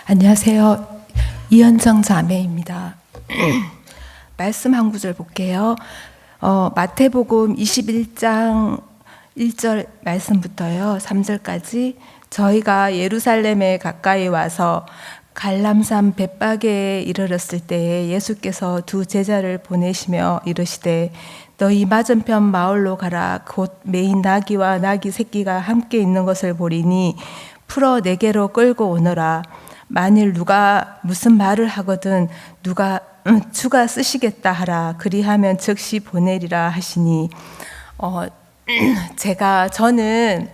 안녕하세요. 이현정 자매입니다. 말씀 한 구절 볼게요. 마태복음 21장 1절 말씀부터요. 3절까지 저희가 예루살렘에 가까이 와서 갈람산 벳바게에 이르렀을 때에 예수께서 두 제자를 보내시며 이르시되 너희 맞은편 마을로 가라. 곧 매인 나귀와 나귀 새끼가 함께 있는 것을 보리니 풀어 내게로 끌고 오너라. 만일 누가 무슨 말을 하거든 누가 주가 쓰시겠다 하라. 그리하면 즉시 보내리라 하시니 저는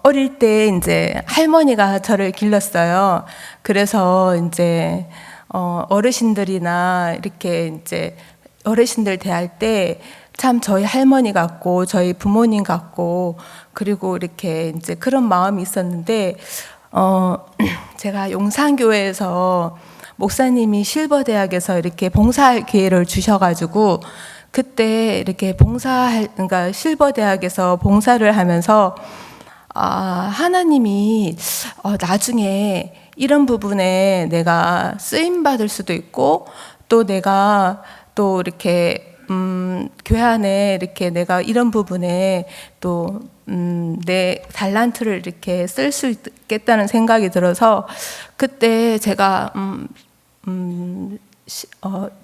어릴 때 이제 할머니가 저를 길렀어요. 그래서 이제 어르신들이나 이렇게 이제 어르신들 대할 때 참 저희 할머니 같고 저희 부모님 같고 그리고 이렇게 이제 그런 마음이 있었는데 제가 용산교회에서 목사님이 실버대학에서 이렇게 봉사할 기회를 주셔가지고 그때 이렇게 그러니까 실버대학에서 봉사를 하면서 하나님이 나중에 이런 부분에 내가 쓰임 받을 수도 있고 또 내가 또 이렇게 교회 안에 이렇게 내가 이런 부분에 또 내 달란트를 이렇게 쓸 수 있겠다는 생각이 들어서 그때 제가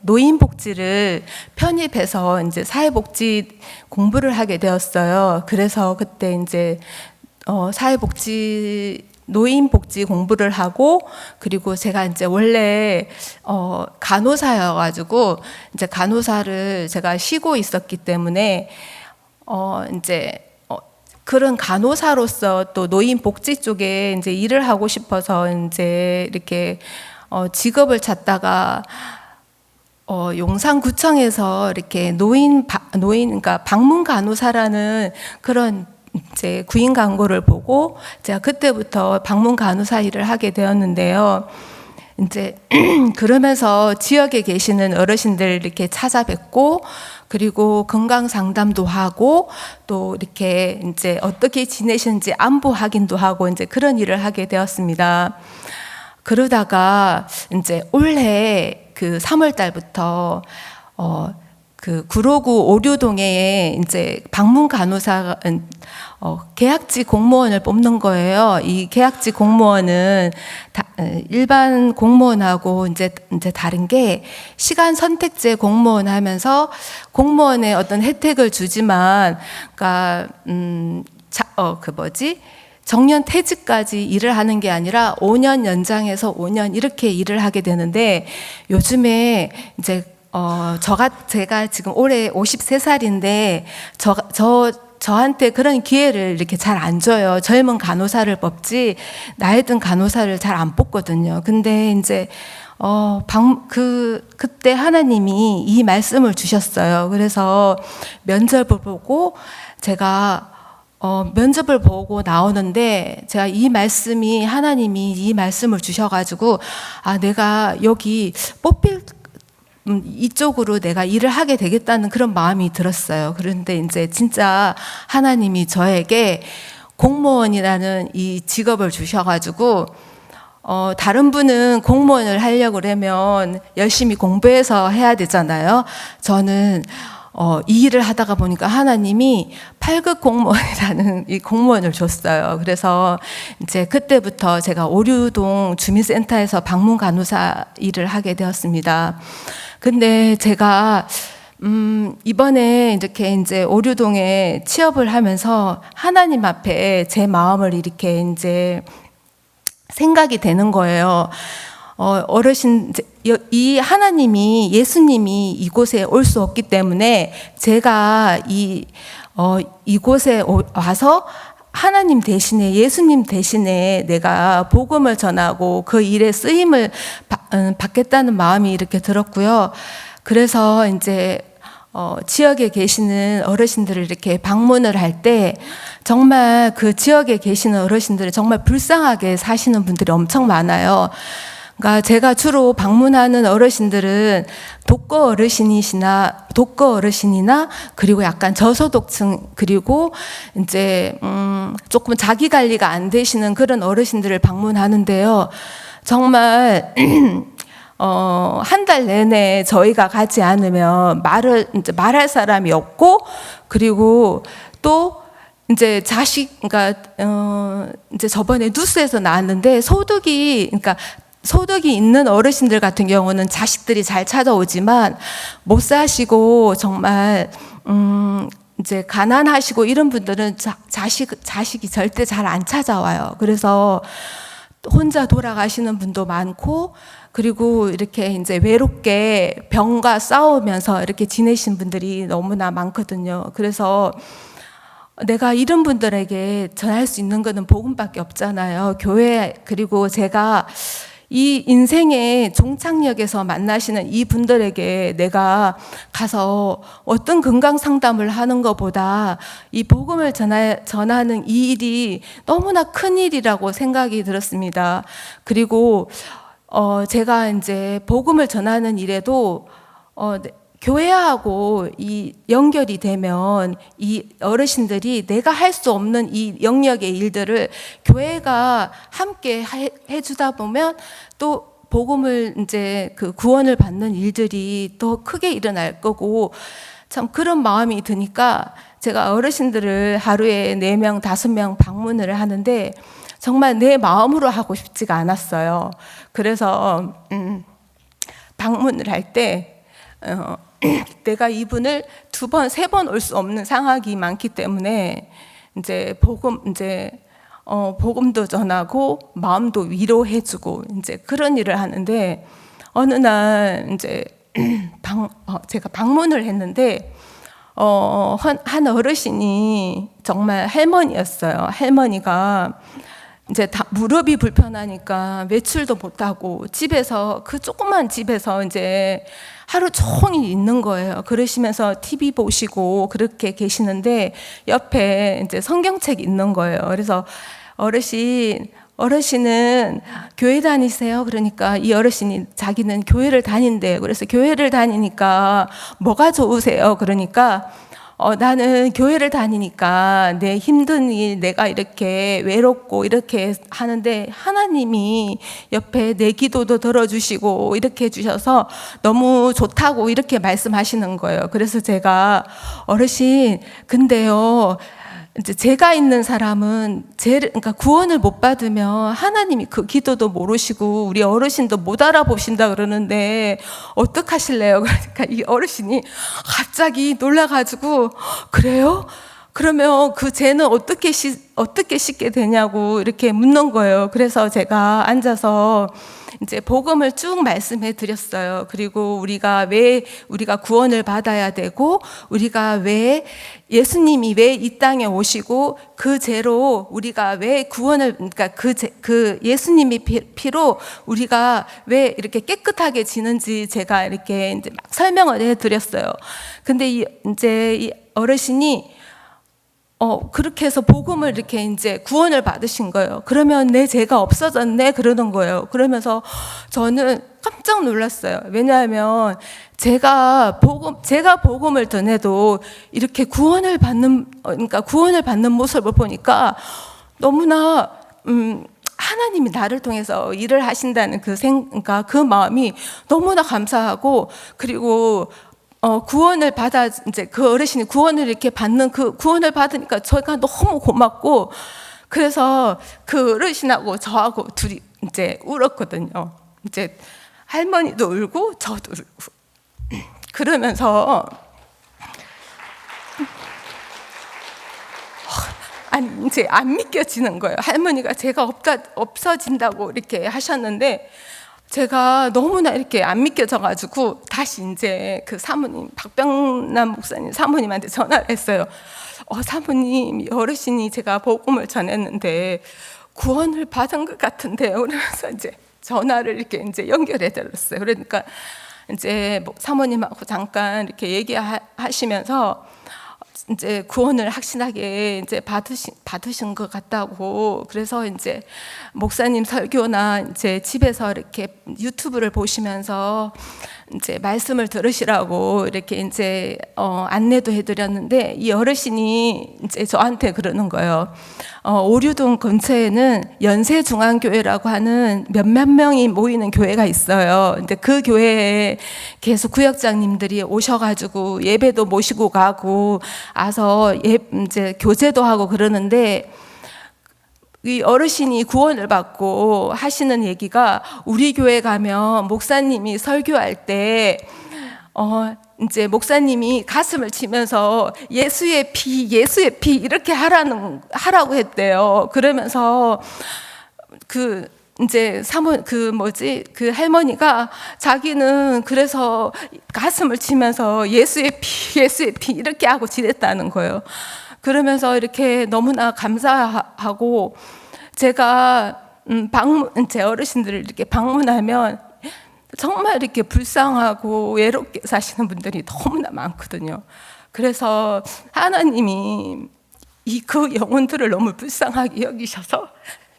노인복지를 편입해서 이제 사회복지 공부를 하게 되었어요. 그래서 그때 이제 노인복지 공부를 하고 그리고 제가 이제 원래 간호사여가지고 이제 간호사를 제가 쉬고 있었기 때문에 그런 간호사로서 또 노인복지 쪽에 이제 일을 하고 싶어서 이제 이렇게 직업을 찾다가 용산구청에서 이렇게 그러니까 방문 간호사라는 그런 이제 구인 광고를 보고 제가 그때부터 방문 간호사 일을 하게 되었는데요. 이제 그러면서 지역에 계시는 어르신들 이렇게 찾아뵙고 그리고 건강 상담도 하고 또 이렇게 이제 어떻게 지내시는지 안부 확인도 하고 이제 그런 일을 하게 되었습니다. 그러다가 이제 올해 그 3월 달부터 그 구로구 오류동에 이제 방문 간호사 계약직 공무원을 뽑는 거예요. 이 계약직 공무원은 일반 공무원하고 이제 다른 게 시간 선택제 공무원 하면서 공무원의 어떤 혜택을 주지만, 그러니까 정년 퇴직까지 일을 하는 게 아니라 5년 연장해서 5년 이렇게 일을 하게 되는데 요즘에 이제 제가 지금 올해 53살인데 저한테 그런 기회를 이렇게 잘 안 줘요. 젊은 간호사를 뽑지 나이 든 간호사를 잘 안 뽑거든요. 근데 이제 그때 하나님이 이 말씀을 주셨어요. 그래서 면접을 보고 제가 면접을 보고 나오는데 제가 하나님이 이 말씀을 주셔가지고 내가 여기 뽑힐 이쪽으로 내가 일을 하게 되겠다는 그런 마음이 들었어요. 그런데 이제 진짜 하나님이 저에게 공무원이라는 이 직업을 주셔가지고 다른 분은 공무원을 하려고 그러면 열심히 공부해서 해야 되잖아요. 저는 이 일을 하다가 보니까 하나님이 8급 공무원이라는 이 공무원을 줬어요. 그래서 이제 그때부터 제가 오류동 주민센터에서 방문 간호사 일을 하게 되었습니다. 근데 제가 이번에 이렇게 이제 오류동에 취업을 하면서 하나님 앞에 제 마음을 이렇게 이제 생각이 되는 거예요. 이 하나님이 예수님이 이곳에 올 수 없기 때문에 제가 이곳에 와서 하나님 대신에 예수님 대신에 내가 복음을 전하고 그 일에 쓰임을 받겠다는 마음이 이렇게 들었고요. 그래서 이제 지역에 계시는 어르신들을 이렇게 방문을 할 때 정말 그 지역에 계시는 어르신들이 정말 불쌍하게 사시는 분들이 엄청 많아요. 그러니까 제가 주로 방문하는 어르신들은 독거 어르신이나 그리고 약간 저소득층, 그리고 이제 조금 자기 관리가 안 되시는 그런 어르신들을 방문하는데요. 정말 한 달 내내 저희가 가지 않으면 말할 사람이 없고, 그리고 또 이제 그러니까 이제 저번에 뉴스에서 나왔는데 그러니까 소득이 있는 어르신들 같은 경우는 자식들이 잘 찾아오지만, 못 사시고 정말 이제 가난하시고 이런 분들은 자식이 절대 잘 안 찾아와요. 그래서 혼자 돌아가시는 분도 많고, 그리고 이렇게 이제 외롭게 병과 싸우면서 이렇게 지내신 분들이 너무나 많거든요. 그래서 내가 이런 분들에게 전할 수 있는 것은 복음밖에 없잖아요. 교회, 그리고 제가 이 인생의 종착역에서 만나시는 이 분들에게 내가 가서 어떤 건강 상담을 하는 것보다 이 복음을 전하는 이 일이 너무나 큰 일이라고 생각이 들었습니다. 그리고 제가 이제 복음을 전하는 일에도 교회하고 이 연결이 되면 이 어르신들이 내가 할 수 없는 이 영역의 일들을 교회가 함께 해주다 보면 또 복음을 이제 그 구원을 받는 일들이 더 크게 일어날 거고, 참 그런 마음이 드니까 제가 어르신들을 하루에 4명, 5명 방문을 하는데 정말 내 마음으로 하고 싶지가 않았어요. 그래서 방문을 할 때 내가 이분을 2번, 3번 올 수 없는 상황이 많기 때문에 이제 복음도 전하고 마음도 위로해주고 이제 그런 일을 하는데, 어느 날 이제 제가 방문을 했는데 한 어르신이 정말 할머니였어요. 할머니가 이제 무릎이 불편하니까 외출도 못하고 집에서, 그 조그만 집에서 이제 하루 종일 있는 거예요. 그러시면서 TV 보시고 그렇게 계시는데 옆에 이제 성경책이 있는 거예요. 그래서 어르신은 교회 다니세요? 그러니까 이 어르신이 자기는 교회를 다닌대요. 그래서 교회를 다니니까 뭐가 좋으세요? 그러니까 나는 교회를 다니니까 내 힘든 일, 내가 이렇게 외롭고 이렇게 하는데 하나님이 옆에 내 기도도 들어주시고 이렇게 해주셔서 너무 좋다고 이렇게 말씀하시는 거예요. 그래서 제가 어르신, 근데요, 이제 제가 있는 사람은 그러니까 구원을 못 받으면 하나님이 그 기도도 모르시고 우리 어르신도 못 알아보신다 그러는데 어떡하실래요? 그러니까 이 어르신이 갑자기 놀라가지고, 그래요? 그러면 그 죄는 어떻게 씻게 되냐고 이렇게 묻는 거예요. 그래서 제가 앉아서 이제 복음을 쭉 말씀해 드렸어요. 그리고 우리가 구원을 받아야 되고, 우리가 예수님이 왜 이 땅에 오시고 그 죄로 우리가 왜 그러니까 그 예수님이 피로 우리가 왜 이렇게 깨끗하게 지는지 제가 이렇게 이제 막 설명을 해 드렸어요. 근데 이제 이 어르신이 그렇게 해서 복음을 이렇게 이제 구원을 받으신 거예요. 그러면 내 죄가 없어졌네 그러는 거예요. 그러면서 저는 깜짝 놀랐어요. 왜냐하면 제가 복음을 전해도 이렇게 구원을 받는 모습을 보니까 너무나 하나님이 나를 통해서 일을 하신다는 그러니까 그 마음이 너무나 감사하고, 그리고 구원을 받아, 이제 그 어르신이 구원을 이렇게 받는 그 구원을 받으니까 저희가 너무 고맙고, 그래서 그 어르신하고 저하고 둘이 이제 울었거든요. 이제 할머니도 울고 저도 울고. 그러면서 아니 이제 안 믿겨지는 거예요. 할머니가 제가 없어진다고 이렇게 하셨는데 제가 너무나 이렇게 안 믿겨져가지고 다시 이제 그 사모님, 박병남 목사님 사모님한테 전화를 했어요. 사모님, 어르신이 제가 복음을 전했는데 구원을 받은 것 같은데요. 그러면서 이제 전화를 이렇게 이제 연결해 드렸어요. 그러니까 이제 사모님하고 잠깐 이렇게 얘기하시면서 이제 구원을 확신하게 이제 받으신 것 같다고. 그래서 이제 목사님 설교나 이제 집에서 이렇게 유튜브를 보시면서 이제 말씀을 들으시라고 이렇게 이제 안내도 해드렸는데, 이 어르신이 이제 저한테 그러는 거예요. 오류동 근처에는 연세중앙교회라고 하는 몇몇 명이 모이는 교회가 있어요. 근데 그 교회에 계속 구역장님들이 오셔가지고 예배도 모시고 가고 와서 이제 교제도 하고 그러는데, 이 어르신이 구원을 받고 하시는 얘기가, 우리 교회 가면 목사님이 설교할 때 이제 목사님이 가슴을 치면서 예수의 피, 예수의 피 이렇게 하라고 했대요. 그러면서 이제 그 할머니가 자기는 그래서 가슴을 치면서 예수의 피, 예수의 피 이렇게 하고 지냈다는 거예요. 그러면서 이렇게 너무나 감사하고, 제가 제 어르신들을 이렇게 방문하면 정말 이렇게 불쌍하고 외롭게 사시는 분들이 너무나 많거든요. 그래서 하나님이 그 영혼들을 너무 불쌍하게 여기셔서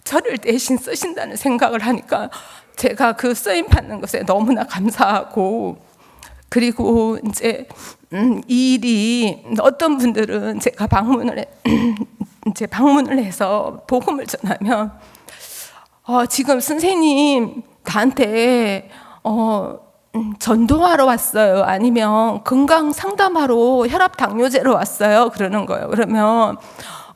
저를 대신 쓰신다는 생각을 하니까 제가 그 쓰임 받는 것에 너무나 감사하고, 그리고 이제 이 일이 어떤 분들은 제가 방문을 해서 복음을 전하면 지금 선생님 나한테 전도하러 왔어요, 아니면 건강 상담하러 혈압 당뇨제로 왔어요, 그러는 거예요. 그러면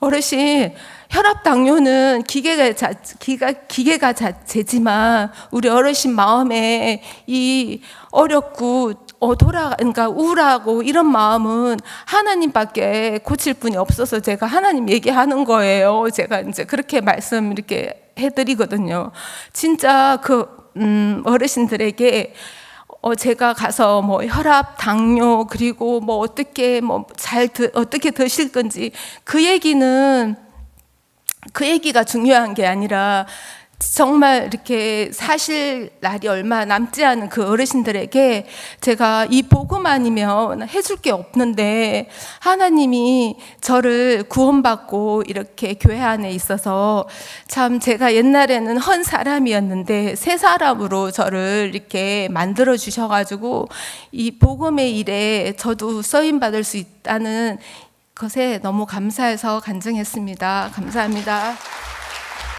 어르신, 혈압 당뇨는 기계가 자체지만 우리 어르신 마음에 이 어렵고 그러니까 우울하고 이런 마음은 하나님밖에 고칠 분이 없어서 제가 하나님 얘기하는 거예요. 제가 이제 그렇게 말씀 이렇게 해드리거든요. 진짜 어르신들에게 제가 가서 뭐 혈압, 당뇨, 그리고 뭐 어떻게 어떻게 드실 건지 그 얘기가 중요한 게 아니라, 정말 이렇게 사실 날이 얼마 남지 않은 그 어르신들에게 제가 이 복음 아니면 해줄 게 없는데, 하나님이 저를 구원받고 이렇게 교회 안에 있어서, 참 제가 옛날에는 헌 사람이었는데 새 사람으로 저를 이렇게 만들어 주셔가지고 이 복음의 일에 저도 쓰임 받을 수 있다는 것에 너무 감사해서 간증했습니다. 감사합니다.